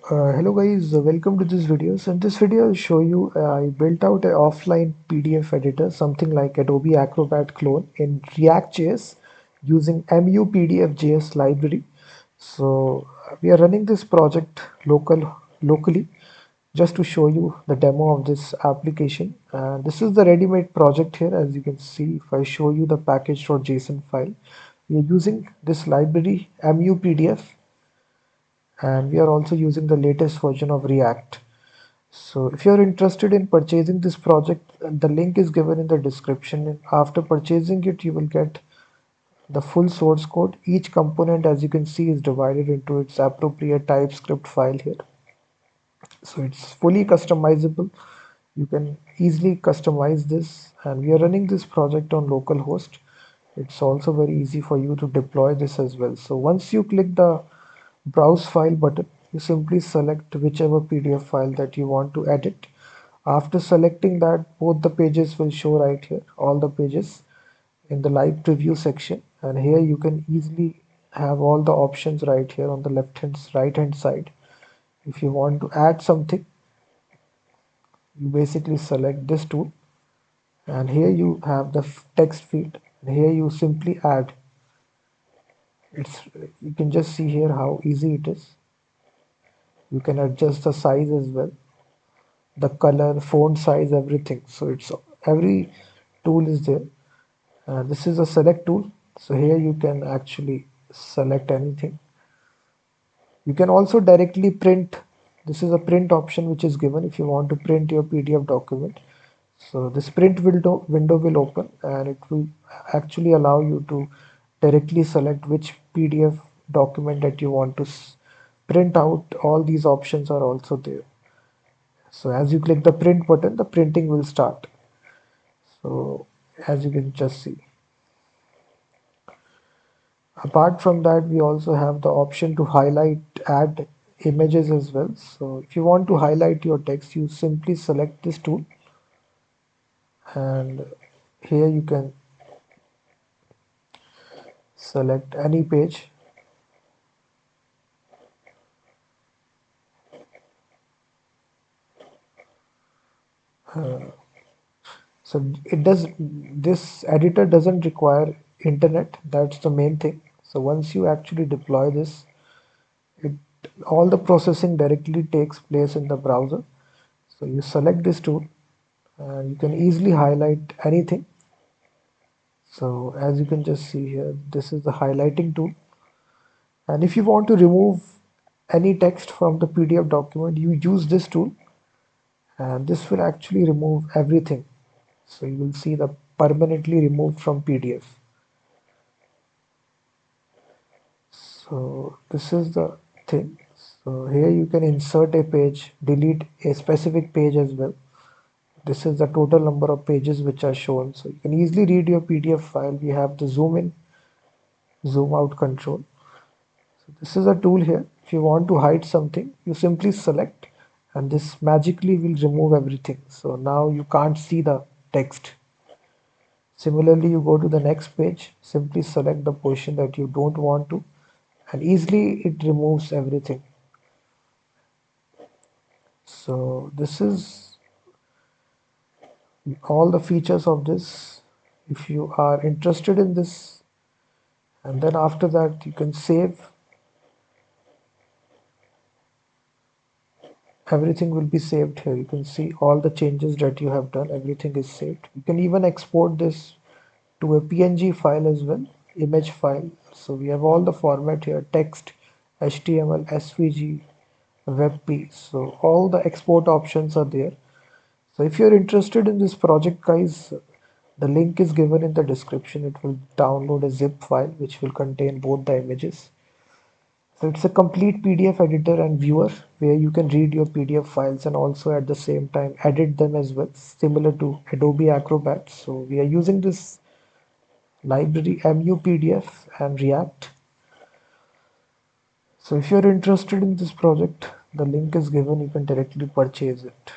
Hello guys, welcome to this video. So in this video, I'll show you I built out an offline PDF editor, something like Adobe Acrobat clone in React.js using MuPDF.js library. So we are running this project locally just to show you the demo of this application. This is the ready-made project here. As you can see, if I show you the package.json file, we are using this library MuPDF, and we are also using the latest version of React. So if you're interested in purchasing this project, the link is given in the description. After purchasing it, you will get the full source code. Each component, as you can see, is divided into its appropriate TypeScript file here. So it's fully customizable. You can easily customize this, and we are running this project on localhost. It's also very easy for you to deploy this as well. So once you click the browse file button, you simply select whichever PDF file that you want to edit. After selecting that, both the pages will show right here, all the pages in the live preview section. And here you can easily have all the options right here on the right hand side. If you want to add something, you basically select this tool, and here you have the text field, and here you simply add. It's You can just see here how easy it is. You can adjust the size as well, the color, font size, everything. So it's every tool is there. This is a select tool, so here you can actually select anything. You can also directly print. This is a print option which is given if you want to print your PDF document. So this print window will open, and it will actually allow you to directly select which PDF document that you want to print out. All these options are also there. So as you click the print button, the printing will start. So as you can just see. Apart from that, we also have the option to highlight, add images as well. So if you want to highlight your text, you simply select this tool, and here you can select any page. So this editor doesn't require internet. That's the main thing. So once you actually deploy this, it all the processing directly takes place in the browser. So you select this tool, and you can easily highlight anything. So as you can just see here, this is the highlighting tool. And if you want to remove any text from the PDF document, you use this tool, and this will actually remove everything. So you will see the permanently removed from PDF. So this is the thing. So here you can insert a page, delete a specific page as well. This is the total number of pages which are shown. So you can easily read your PDF file. We have the zoom in, zoom out control. So this is a tool here. If you want to hide something, you simply select, and this magically will remove everything. So now you can't see the text. Similarly, you go to the next page, simply select the portion that you don't want to, and easily it removes everything. So this is all the features of this. If you are interested in this, and then after that you can save. Everything will be saved here. You can see all the changes that you have done. Everything is saved. You can even export this to a PNG file as well, image file. So we have all the format here: text, HTML, SVG, WebP. So all the export options are there. So if you're interested in this project, guys, the link is given in the description. It will download a zip file which will contain both the images. So it's a complete PDF editor and viewer where you can read your PDF files and also at the same time edit them as well, similar to Adobe Acrobat. So we are using this library MuPDF and React. So if you're interested in this project, the link is given. You can directly purchase it.